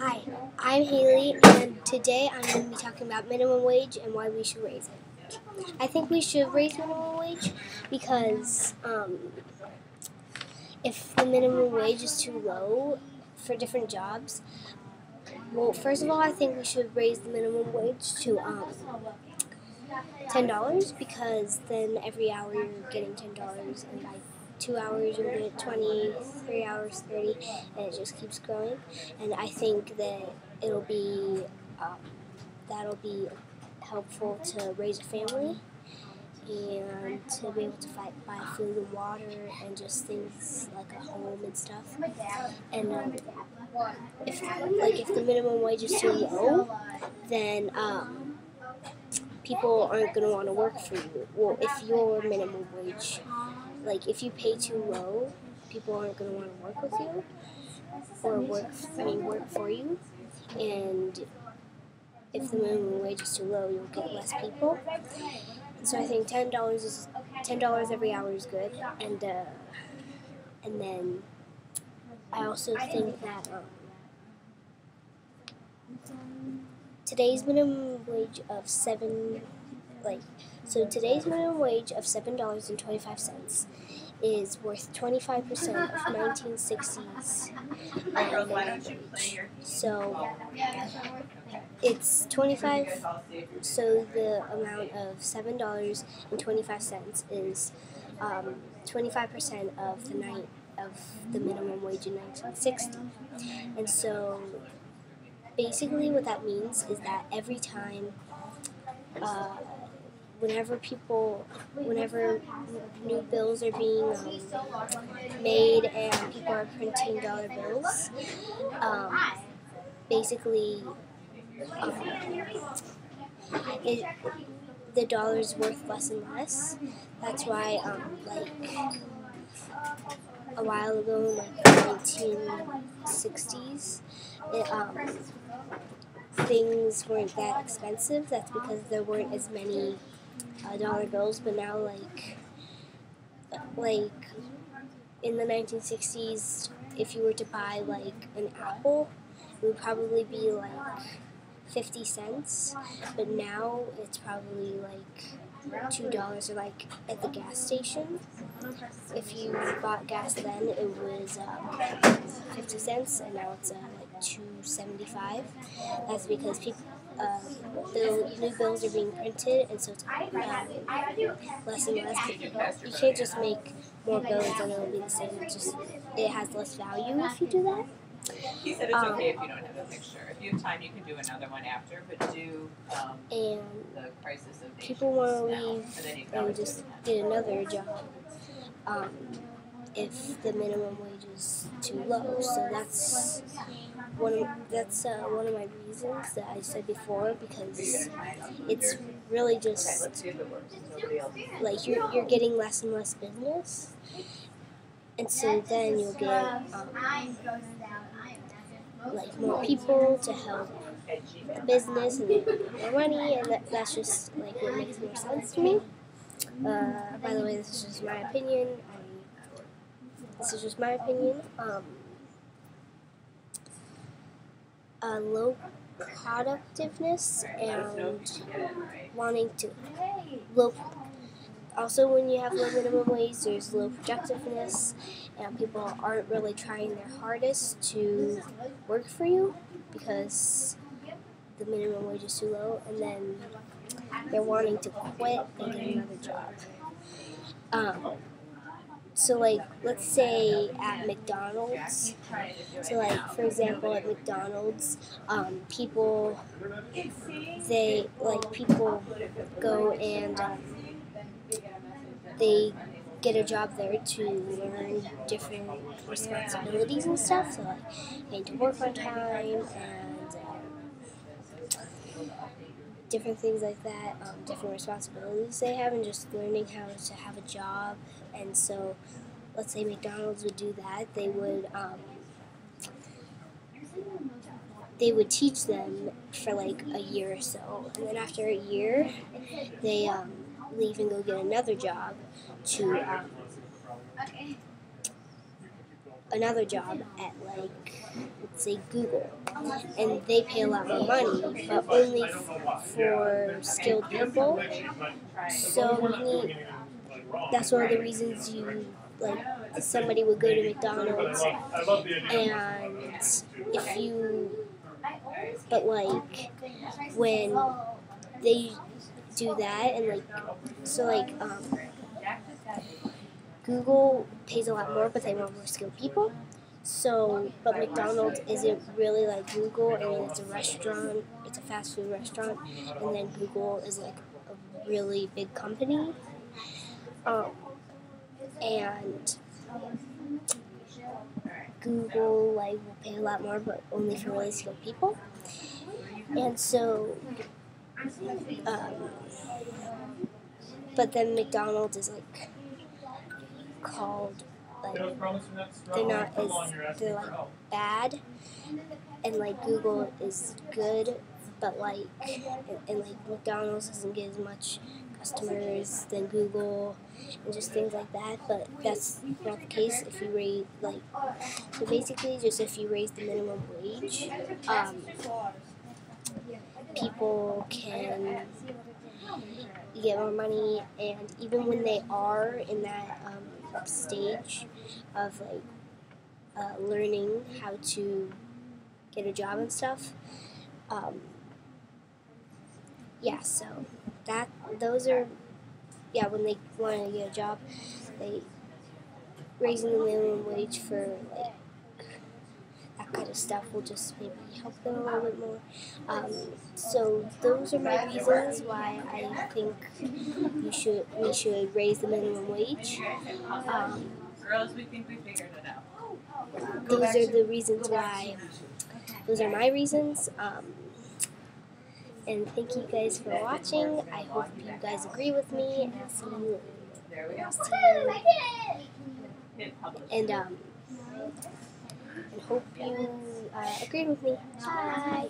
Hi, I'm Hailie, and today I'm going to be talking about minimum wage and why we should raise it. I think we should raise minimum wage because if the minimum wage is too low for different jobs, well, first of all, I think we should raise the minimum wage to $10 because then every hour you're getting $10, and by 2 hours you'll get 20, 3 hours 30, and it just keeps growing. And I think that it'll be that'll be helpful to raise a family and to be able to buy food and water and just things like a home and stuff. And if the minimum wage is too low, then people aren't going to want to work for you. Well, if your minimum wage, like if you pay too low, people aren't going to want to work with you or work for you. And if the minimum wage is too low, you'll get less people. And so I think $10 every hour is good. And then I also think that today's minimum wage of today's minimum wage of $7.25 is worth 25% of 1960s minimum wage. So it's 25. So the amount of $7.25 is 25% of the minimum wage in 1960. And so basically what that means is that every time, whenever new bills are being made and people are printing dollar bills, basically the dollar is worth less and less. That's why, a while ago, in the 1960s, things weren't that expensive. That's because there weren't as many dollar bills. But now, like in the 1960s, if you were to buy an apple, it would probably be 50 cents. But now it's probably $2, or at the gas station. If you bought gas then, it was 50 cents, and now it's $2.75. That's because the new bills are being printed, and so it's less and less. You can't just make more bills and it'll be the same. It has less value if you do that. He said it's okay if you don't have a picture. If you have time, you can do another one after, but do the crisis of people want to leave and just get another job if the minimum wage is too low. So that's one of my reasons that I said before, because it's really just you're getting less and less business, and so then you'll get more people to help the business and more money, and that's just what makes more sense to me. By the way, this is just my opinion. Low productiveness and wanting to also, when you have low minimum wage, there's low productiveness, and people aren't really trying their hardest to work for you because the minimum wage is too low, and then they're wanting to quit and get another job. So let's say at McDonald's, for example, at McDonald's, people go and they get a job there to learn different responsibilities and stuff. So they need to work on time and different things like that, different responsibilities they have, and just learning how to have a job. And so let's say McDonald's would do that. They would teach them for a year or so, and then after a year they leave and go get another job to another job at, like, let's say Google, and they pay a lot more money, but only for skilled people. So you need, that's one of the reasons you, like, somebody would go to McDonald's, and if you, but like, when they do that, and like, so like, Google pays a lot more, but they want more skilled people. So, but McDonald's isn't really like Google. I mean, it's a restaurant, it's a fast food restaurant, and then Google is like a really big company. And Google like will pay a lot more, but only for really skilled people. And so, but then McDonald's is like called, like, they're like bad, and like Google is good, but like, and like McDonald's doesn't get as much customers than Google, and just things like that. But that's not the case if you raise, like, so basically just if you raise the minimum wage, people can get more money, and even when they are in that stage of like learning how to get a job and stuff, yeah, so those are, yeah, when they want to get a job, they raising the minimum wage for like that kind of stuff will just maybe help them a little bit more. So those are my reasons why I think we should raise the minimum wage. Girls, we think we figured it out. Those are the reasons why. Those are my reasons. And thank you guys for watching. I hope you guys agree with me, and I'll see you later. And hope you agreed with me. Bye.